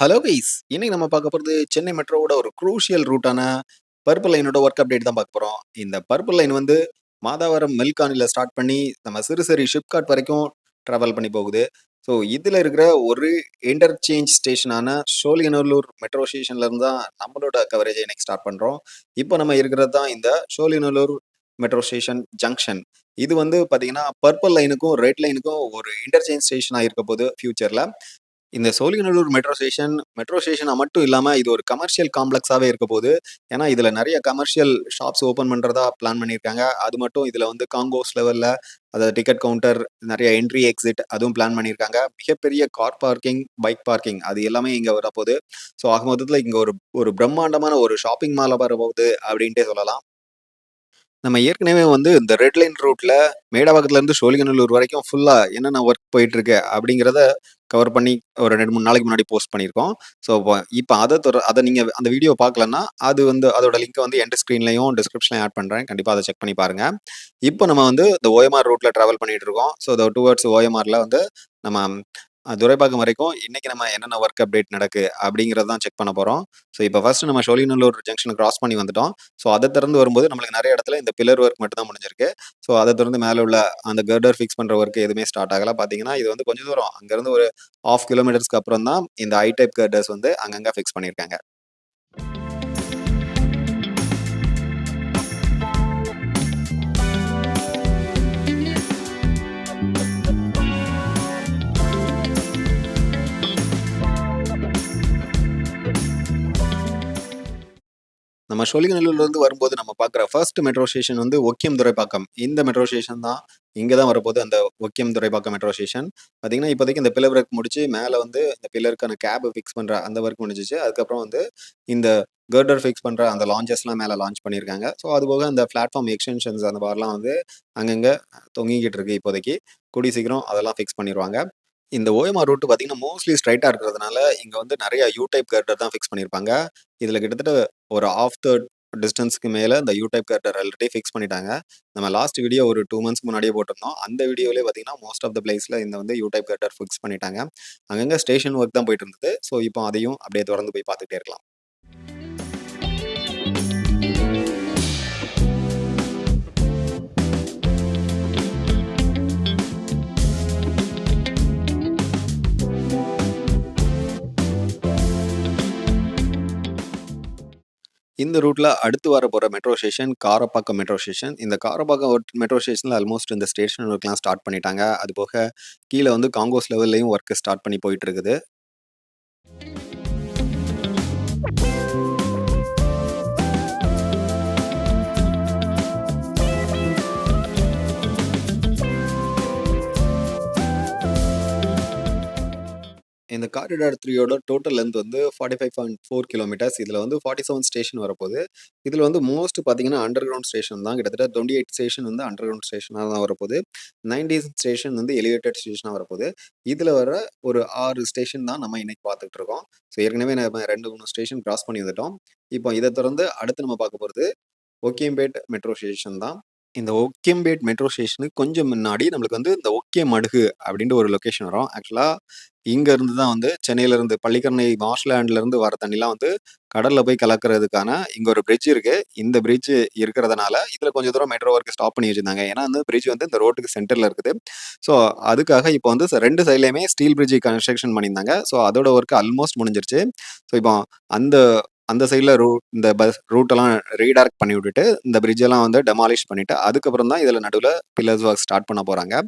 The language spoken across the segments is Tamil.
Hello guys! இன்னைக்கு நம்ம பார்க்க போறது சென்னை மெட்ரோவோட ஒரு க்ரூஷியல் ரூட்டான பர்பிள் லைனோட ஒர்க் அப்டேட் தான் பார்க்க போறோம். இந்த பர்பிள் லைன் வந்து மாதாவரம் மில்கானில ஸ்டார்ட் பண்ணி நம்ம சிறுசேரி ஷிப்காட் வரைக்கும் டிராவல் பண்ணி போகுது. ஸோ இதுல இருக்கிற ஒரு இன்டர்சேஞ்ச் ஸ்டேஷனான சோழிங்கநல்லூர் மெட்ரோ ஸ்டேஷன்ல இருந்து தான் நம்மளோட கவரேஜை இன்னைக்கு ஸ்டார்ட் பண்றோம். இப்போ நம்ம இருக்கிறது தான் இந்த சோழிங்கநல்லூர் மெட்ரோ ஸ்டேஷன் ஜங்ஷன். இது வந்து பார்த்தீங்கன்னா, பர்பிள் லைனுக்கும், ரெட் லைனுக்கும் ஒரு இன்டர்சேஞ்ச் ஸ்டேஷனா இருக்க போது ஃபியூச்சர்ல. இந்த சோழிங்கநல்லூர் மெட்ரோ ஸ்டேஷனா மட்டும் இல்லாம, இது ஒரு கமர்ஷியல் காம்ப்ளெக்ஸாவே இருக்க போது. ஏன்னா, இதுல நெறைய கமர்ஷியல் ஷாப்ஸ் ஓப்பன் பண்றதா பிளான் பண்ணியிருக்காங்க. அது மட்டும் இதுல வந்து காங்கோஸ் லெவல்ல, அதாவது டிக்கெட் கவுண்டர், நெறைய என்ட்ரி, எக்ஸிட் அதுவும் பிளான் பண்ணியிருக்காங்க. மிகப்பெரிய கார் பார்க்கிங், பைக் பார்க்கிங் அது எல்லாமே இங்க வரப்போது. ஸோ ஆக மொத்தத்துல இங்க ஒரு ஒரு பிரம்மாண்டமான ஒரு ஷாப்பிங் மாலா வரப்போகுது அப்டின்ட்டே சொல்லலாம். நம்ம ஏற்கனவே வந்து இந்த ரெட் லைன் ரூட்ல மேடவாக்கத்துல இருந்து சோழிங்கநல்லூர் வரைக்கும் ஃபுல்லா என்னென்ன ஒர்க் போயிட்டு இருக்கு அப்படிங்கிறத கவர் பண்ணி ஒரு 2, 3 நாளைக்கு முன்னாடி போஸ்ட் பண்ணியிருக்கோம். ஸோ இப்போ அதை நீங்க அந்த வீடியோ பார்க்கலன்னா, அது வந்து அதோட லிங்க் வந்து எண்ட் ஸ்க்ரீன்லயும் டிஸ்கிரிப்ஷன்லயும் ஆட் பண்றேன். கண்டிப்பா அதை செக் பண்ணி பாருங்க. இப்போ நம்ம வந்து இந்த ஓஎம்ஆர் ரூட்ல டிராவல் பண்ணிட்டு இருக்கோம். ஸோ டுவர்ட்ஸ் ஓஎம்ஆர்ல வந்து நம்ம துரைப்பாக்கம் வரைக்கும் இன்னைக்கு நம்ம என்னென்ன ஒர்க் அப்டேட் நடக்கு அப்படிங்கிறத தான் செக் பண்ண போறோம். ஸோ இப்போ ஃபர்ஸ்ட் நம்ம சோழிங்கநல்லூர் ஜங்ஷனை கிராஸ் பண்ணி வந்துட்டோம். ஸோ அதை திறந்து வரும்போது நம்மளுக்கு நிறைய இடத்துல இந்த பில்லர் ஒர்க் மட்டும் தான் முடிஞ்சிருக்கு. ஸோ அதை திறந்து மேலே உள்ள அந்த கர்டர் ஃபிக்ஸ் பண்ற ஒர்க் எதுவுமே ஸ்டார்ட் ஆகல. பார்த்தீங்கன்னா இது வந்து கொஞ்சம் தூரம் அங்கேருந்து ஒரு 1/2 கிலோமீட்டர்ஸ்க்கு அப்புறம் தான் இந்த ஐ டைப் கர்டர்ஸ் வந்து அங்கங்க ஃபிக்ஸ் பண்ணியிருக்காங்க. நம்ம சோழிங்கநல்லூர்லேருந்து வரும்போது நம்ம பார்க்குற ஃபர்ஸ்ட் மெட்ரோ ஸ்டேஷன் வந்து ஒக்கியம் துரைப்பாக்கம். இந்த மெட்ரோ ஸ்டேஷன் தான். இங்க தான் வரப்போகுது அந்த ஒக்கியம் துரைப்பாக்கம் மெட்ரோ ஸ்டேஷன். பார்த்தீங்கன்னா, இப்போதைக்கு இந்த பில்லர் ஒர்க் முடிச்சு, மேல வந்து இந்த பில்லருக்கான கேப் ஃபிக்ஸ் பண்ற அந்த ஒர்க் முடிஞ்சுச்சு. அதுக்கப்புறம் வந்து இந்த கர்டர் ஃபிக்ஸ் பண்ற அந்த லான்ச்சஸ்லாம் மேல லான்ச் பண்ணியிருக்காங்க. ஸோ அதுபோக அந்த பிளாட்ஃபார்ம் எக்ஸ்டென்ஷன்ஸ் அந்த மாரிலாம் வந்து அங்கங்க தொங்கிக்கிட்டு இருக்கு இப்போதைக்கு. கூடிய சீக்கிரம் அதெல்லாம் ஃபிக்ஸ் பண்ணிருவாங்க. இந்த ஓஎம்ஆர் ரூட் பார்த்தீங்கன்னா, மோஸ்ட்லி ஸ்ட்ரெய்ட்டா இருக்கிறதுனால, இங்க வந்து நெறைய யூ டைப் கர்டர் தான் ஃபிக்ஸ் பண்ணியிருப்பாங்க. இதுல கிட்டத்தட்ட ஒரு ஹால்ஃப் டிஸ்டன்ஸ்க்கு மேல இந்த you type girder already fix பண்ணிட்டாங்க. நம்ம லாஸ்ட் வீடியோ ஒரு 2 மந்த்ஸ்க்கு முன்னாடியே போட்டிருந்தோம். அந்த வீடியோலயே பார்த்தீங்கன்னா, மோஸ்ட் ஆஃப் த பிளேஸ்ல இந்த வந்து யூ டைப் கர்டர் ஃபிக்ஸ் பண்ணிட்டாங்க. அங்கங்க ஸ்டேஷன் ஒர்க் தான் போயிட்டு இருந்தது. ஸோ, இப்போ அதையும் அப்படியே தொடர்ந்து போய் பார்த்துட்டே இருக்கலாம். இந்த ரூட்ல அடுத்து வரப்போற metro station Karapakkam metro station. இந்த காரப்பாக்கம் மெட்ரோ ஸ்டேஷன்ல ஆல்மோஸ்ட் இந்த ஸ்டேஷன் ஒர்க்லாம் ஸ்டார்ட் பண்ணிட்டாங்க. அதுபோக கீழ வந்து காங்கோஸ் லெவல்லயும் ஒர்க் ஸ்டார்ட் பண்ணி போயிட்டு இருக்குது. இந்த காரிடார் 3யோட டோட்டல் லென்த் வந்து 45.4 கிலோமீட்டர்ஸ். இதுல வந்து 47 ஸ்டேஷன் வரப்போது. இதுல வந்து மோஸ்ட் பார்த்தீங்கன்னா, அண்டர் கிரவுண்ட் ஸ்டேஷன் தான். கிட்டத்தட்ட 28 ஸ்டேஷன் வந்து அண்டர் கிரவுண்ட் ஸ்டேஷனா தான் வரப்போது. 19 ஸ்டேஷன் வந்து எலிவேட்டட் ஸ்டேஷனா வரப்போது. இதுல வர ஒரு 6 ஸ்டேஷன் தான் நம்ம இன்னைக்கு பார்த்துட்டு இருக்கோம். ஸோ ஏற்கனவே நம்ம 2, 3 ஸ்டேஷன் கிராஸ் பண்ணி வந்துட்டோம். இப்போ இத தொடர்ந்து அடுத்து நம்ம பார்க்க போறது ஒக்கியம்பேட் மெட்ரோ ஸ்டேஷன் தான். இந்த ஒக்கியம்பேட் மெட்ரோ ஸ்டேஷனுக்கு கொஞ்சம் முன்னாடி நம்மளுக்கு வந்து இந்த ஒக்கியமடுகு அப்படின்ட்டு ஒரு லொகேஷன் வரும். ஆக்சுவலா இங்க இருந்து தான் வந்து சென்னையில இருந்து பள்ளிக்கரணை மார்ஷ்லேண்ட்ல இருந்து வர தண்ணிலாம் வந்து கடல்ல போய் கலக்கிறதுக்கான இங்க ஒரு பிரிட்ஜ் இருக்கு. இந்த பிரிட்ஜ் இருக்கிறதுனால இதுல கொஞ்சம் தூரம் மெட்ரோ ஒர்க் ஸ்டாப் பண்ணி வச்சிருந்தாங்க. ஏன்னா அந்த பிரிட்ஜ் வந்து இந்த ரோட்டுக்கு சென்டர்ல இருக்குது. ஸோ அதுக்காக இப்போ வந்து 2 சைட்லயுமே ஸ்டீல் பிரிட்ஜ் கன்ஸ்ட்ரக்ஷன் பண்ணியிருந்தாங்க. ஸோ அதோட ஒர்க் ஆல்மோஸ்ட் முடிஞ்சிருச்சு. ஸோ இப்போ அந்த அந்த சைட்ல இந்த ரூட்டெல்லாம் ரீடைரக்ட் பண்ணி விட்டுட்டு, இந்த பிரிட்ஜ் எல்லாம் வந்து டெமாலிஷ் பண்ணிட்டு, அதுக்கப்புறம் தான் இதுல நடுவுல பில்லர்ஸ் ஒர்க் ஸ்டார்ட் பண்ண போறாங்க.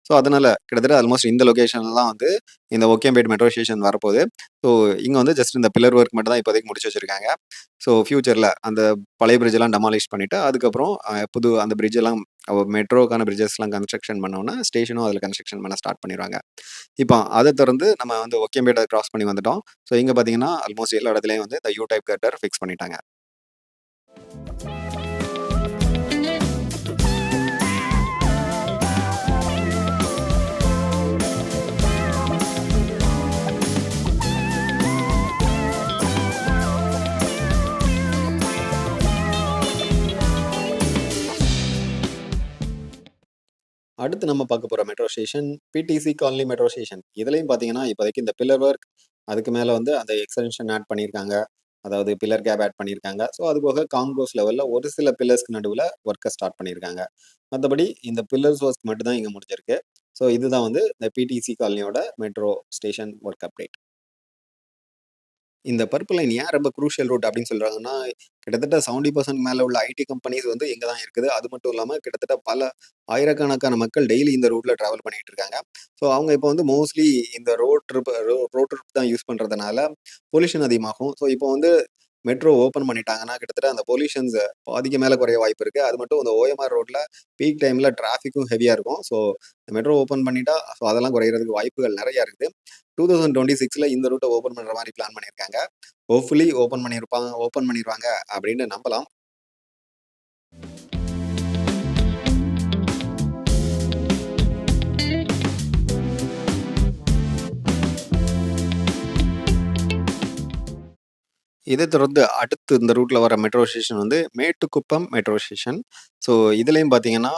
ஸோ அதனால கிட்டத்தட்ட ஆல்மோஸ்ட் இந்த லொகேஷன்ல தான் வந்து இந்த ஒக்கியம்பேட் மெட்ரோ ஸ்டேஷன் வரப்போகுது. ஸோ இங்க வந்து ஜஸ்ட் இந்த பில்லர் ஒர்க் மட்டும் தான் இப்போதைக்கு முடிச்சு வச்சிருக்காங்க. ஸோ ஃபியூச்சர்ல அந்த பழைய பிரிட்ஜ் எல்லாம் டெமாலிஷ் பண்ணிட்டு, அதுக்கப்புறம் புது அந்த பிரிட்ஜ் எல்லாம் மெட்ரோக்கான பிரிட்ஜஸ்லாம் கன்ஸ்ட்ரக்ஷன் பண்ணோம்னா, ஸ்டேஷனும் அதுல கன்ஸ்ட்ரக்ஷன் பண்ண ஸ்டார்ட் பண்ணிருவாங்க. இப்போ அத தொடர்ந்து நம்ம வந்து ஒக்கியம்பேட்ட கிராஸ் பண்ணி வந்துட்டோம். ஸோ இங்க பார்த்தீங்கன்னா, ஆல்மோஸ்ட் எல்லா இடத்துலயும் வந்து இந்த யூ டைப் கர்டர் ஃபிக்ஸ் பண்ணிட்டாங்க. அடுத்து நம்ம பார்க்க போற metro station PTC colony metro station. இதுலயும் பார்த்தீங்கன்னா, இப்போதைக்கு இந்த பில்லர் ஒர்க், அதுக்கு மேல வந்து அந்த எக்ஸ்டென்ஷன் ஆட் பண்ணியிருக்காங்க. அதாவது பில்லர் கேப் ஆட் பண்ணியிருக்காங்க. ஸோ அதுபோக கான்கோஸ் லெவல்ல ஒரு சில பில்லர்ஸ்க்கு நடுவுல ஒர்க்க ஸ்டார்ட் பண்ணியிருக்காங்க. மத்தபடி இந்த பில்லர்ஸ் ஒர்க் மட்டும் தான் இங்க முடிஞ்சிருக்கு. ஸோ இதுதான் வந்து இந்த பிடிசி காலனியோட மெட்ரோ ஸ்டேஷன் ஒர்க் அப்டேட். இந்த பர்பிள் லைன் ஏன் ரொம்ப குரூஷியல் ரூட் அப்படின்னு சொல்றாங்கன்னா, கிட்டத்தட்ட 70% மேல உள்ள ஐடி கம்பெனிஸ் வந்து இங்க தான் இருக்குது. அது மட்டும் இல்லாம கிட்டத்தட்ட பல ஆயிரக்கணக்கான மக்கள் டெய்லி இந்த ரூட்ல டிராவல் பண்ணிட்டு இருக்காங்க. ஸோ அவங்க இப்போ வந்து மோஸ்ட்லி இந்த ரோட் ட்ரிப் தான் யூஸ் பண்றதுனால பொல்யூஷன் அதிகமாகும். ஸோ இப்போ வந்து மெட்ரோ ஓப்பன் பண்ணிட்டாங்கன்னா, கிட்டத்தட்ட அந்த பொல்யூஷன்ஸ் பாதிக்கு மேல குறைய வாய்ப்பு இருக்கு. அது மட்டும் இந்த ஓஎம்ஆர் ரோட்ல பீக் டைம்ல டிராஃபிக்கும் ஹெவியா இருக்கும். ஸோ மெட்ரோ ஓப்பன் பண்ணிட்டா ஸோ அதெல்லாம் குறையறதுக்கு வாய்ப்புகள் நெறைய இருக்குது. 2026ல இந்த ரூட்ட ஓப்பன் பண்ற மாரி பிளான் பண்ணியிருக்காங்க. ஹோப்ஃபுல்லி ஓப்பன் பண்ணிருவாங்க அப்படின்னு நம்பலாம். இதை தொடர்ந்து அடுத்து இந்த ரூட்ல வர மெட்ரோ ஸ்டேஷன் வந்து மேட்டுக்குப்பம் மெட்ரோ ஸ்டேஷன். ஸோ இதுலயும் பார்த்தீங்கன்னா,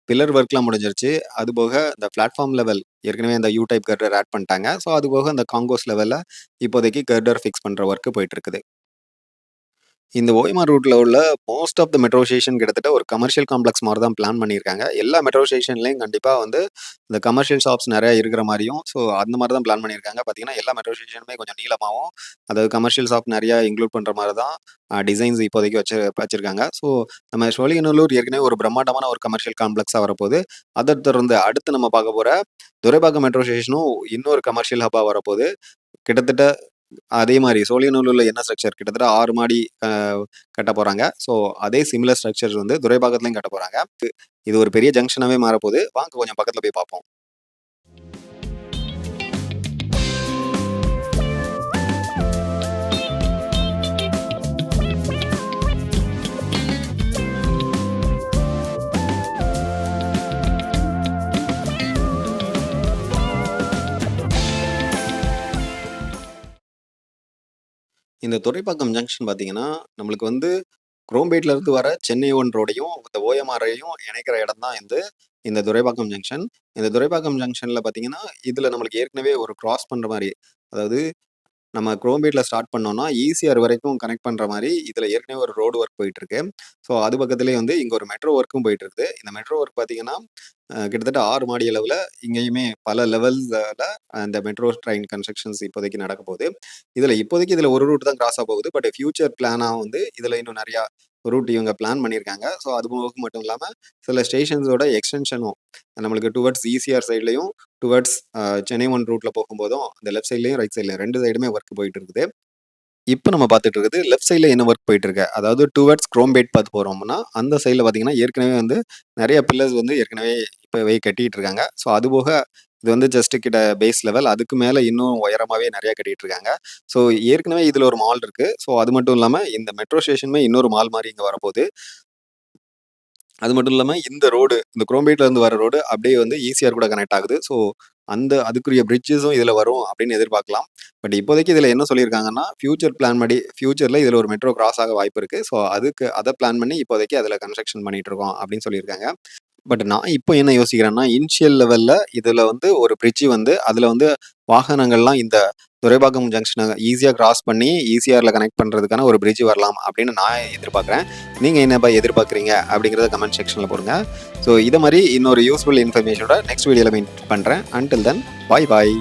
பில்லர் ஒர்க்லாம் முடிஞ்சிருச்சு. அதுபோக இந்த பிளாட்ஃபார்ம் லெவல் ஏற்கனவே இந்த யூ டைப் கர்டர் ஆட் பண்ணிட்டாங்க. ஸோ அதுபோக இந்த காங்கோஸ் லெவல்ல இப்போதைக்கு கர்டர் ஃபிக்ஸ் பண்ற ஒர்க் போயிட்டு இருக்குது. இந்த ஓஎம்ஆர் ரூட்ல உள்ள most of the metro station கிட்டத்தட்ட ஒரு கமர்ஷியல் காம்ப்ளெக்ஸ் மாரி தான் பிளான் பண்ணியிருக்காங்க. எல்லா மெட்ரோ ஸ்டேஷன்லயும் கண்டிப்பா வந்து இந்த கமர்ஷியல் ஷாப்ஸ் நெறைய இருக்கிற மாரியும், ஸோ அந்த மாரி தான் பிளான் பண்ணியிருக்காங்க. பார்த்தீங்கன்னா, எல்லா மெட்ரோ ஸ்டேஷனுமே கொஞ்சம் நீளமாவும், அதாவது கமர்ஷியல் ஷாப் நெறைய இன்க்ளூட் பண்ற மாரி தான் டிசைன்ஸ் இப்போதைக்கு வச்சிருக்காங்க. ஸோ நம்ம சோழிங்கநல்லூர் ஏற்கனவே ஒரு பிரம்மாண்டமான ஒரு கமர்ஷியல் காம்ப்ளெக்ஸா வரப்போது. அத தொடர்ந்து அடுத்து நம்ம பார்க்க போற துரைப்பாக்கம் மெட்ரோ ஸ்டேஷனும் இன்னொரு கமர்ஷியல் ஹப்பா வரப்போது. கிட்டத்தட்ட அதே மாரி சோழிங்கநல்லூர்ல என்ன ஸ்ட்ரக்சர் கிட்டத்தட்ட 6 மாடி கட்டப் போறாங்க. ஸோ அதே சிமிலர் ஸ்ட்ரக்சர்ஸ் வந்து துரைப்பாக்கத்திலயும் கட்டப் போறாங்க. இது ஒரு பெரிய ஜங்ஷனாவே மாறப்போது. வாங்க கொஞ்சம் பக்கத்துல போய் பார்ப்போம். இந்த துரைப்பாக்கம் ஜங்ஷன் பார்த்தீங்கன்னா, நம்மளுக்கு வந்து குரோம்பேட்ல இருந்து வர சென்னை ஒன் ரோடையும், இந்த ஓஎம்ஆரையும் இணைக்கிற இடம் தான் இந்த துரைப்பாக்கம் ஜங்ஷன். இந்த துரைப்பாக்கம் ஜங்ஷன்ல பார்த்தீங்கன்னா, இதுல நம்மளுக்கு ஏற்கனவே ஒரு கிராஸ் பண்ற மாரி, அதாவது நம்ம குரோம்பேட்ல ஸ்டார்ட் பண்ணோம்னா, ஈசிஆர் வரைக்கும் கனெக்ட் பண்ற மாரி, இதுல ஏற்கனவே ஒரு ரோடு ஒர்க் போயிட்டு இருக்கு. ஸோ அது பக்கத்திலேயே வந்து இங்க ஒரு மெட்ரோ ஒர்க்கும் போயிட்டு இருக்குது. இந்த மெட்ரோ ஒர்க் பார்த்தீங்கன்னா, கிட்டத்தட்ட 6 மாடி அளவுல இங்கேயுமே பல லெவல்ஸ்ல அந்த மெட்ரோ ட்ரெயின் கன்ஸ்ட்ரக்ஷன்ஸ் இப்போதைக்கு நடக்க போகுது. இப்போதைக்கு ஒரு ரூட் தான் கிராஸா போகுது. பட் ஃபியூச்சர் பிளானா வந்து இதுல இன்னும் நெறையா ரூட் இவங்க பிளான் பண்ணியிருக்காங்க. ஸோ அது போக மட்டும் இல்லாம சில ஸ்டேஷன்ஸோட எக்ஸ்டென்ஷனும் நம்மளுக்கு டுவர்ட்ஸ் ஈசிஆர் சைட்லயும், டுவர்ட்ஸ் சென்னை ஒன் ரூட்ல போகும்போதும் அந்த லெஃப்ட் சைட்லயும், ரைட் சைட்லயும் 2 சைடுமே ஒர்க் போயிட்டு இருக்குது. இப்ப நம்ம பார்த்துட்டு இருக்குது லெஃப்ட் சைட்ல என்ன ஒர்க் போயிட்டு இருக்கு. அதாவது டுவர்ட்ஸ் குரோம்பேட் பார்த்து போறோம்னா, அந்த சைட்ல பார்த்தீங்கன்னா, ஏற்கனவே வந்து நெறைய பில்லர்ஸ் வந்து ஏற்கனவே இப்பவே கட்டிட்டு இருக்காங்க. ஸோ அதுபோக இது வந்து ஜஸ்ட் கிட்ட பேஸ் லெவல். அதுக்கு மேல இன்னும் உயரமாவே நெறைய கட்டிட்டு இருக்காங்க. ஸோ ஏற்கனவே இதுல ஒரு மால் இருக்கு. ஸோ அது மட்டும் இல்லாம இந்த மெட்ரோ ஸ்டேஷனுமே இன்னொரு மால் மாரி இங்க வரப்போது. அது மட்டும் இல்லாம இந்த குரோம்பேட்ல இருந்து வர ரோடு அப்படியே வந்து ஈசிஆர் கூட கனெக்ட் ஆகுது. ஸோ அதுக்குரிய பிரிட்ஜஸும் இதுல வரும் அப்படின்னு எதிர்பார்க்கலாம். பட் இப்போதைக்கு இதுல என்ன சொல்லியிருக்காங்கன்னா, ஃபியூச்சர்ல இதுல ஒரு மெட்ரோ கிராஸ் ஆக வாய்ப்பு இருக்கு. ஸோ அத பிளான் பண்ணி இப்போதைக்கு அதுல கன்ஸ்ட்ரக்ஷன் பண்ணிட்டு இருக்கோம் அப்படின்னு சொல்லியிருக்காங்க. பட் நான் இப்போ என்ன யோசிக்கிறேன்னா, இனிஷியல் லெவல்ல இதுல வந்து ஒரு பிரிட்ஜ் வந்து அதுல வந்து வாகனங்கள்லாம் இந்த துரைப்பாக்கம் ஜங்ஷன ஈஸியா கிராஸ் பண்ணி ஈசிஆர்ல கனெக்ட் பண்றதுக்கான ஒரு பிரிட்ஜ் வரலாம் அப்படின்னு நான் எதிர்பார்க்குறேன். நீங்க என்னப்பா எதிர்பார்க்குறீங்க அப்படிங்கிறத கமெண்ட் செக்ஷன்ல போடுங்க. ஸோ இத மாரி இன்னொரு யூஸ்ஃபுல் இன்ஃபர்மேஷனோட நெக்ஸ்ட் வீடியோல மீட் பண்றேன். அன்டில் தென் பாய் பாய்.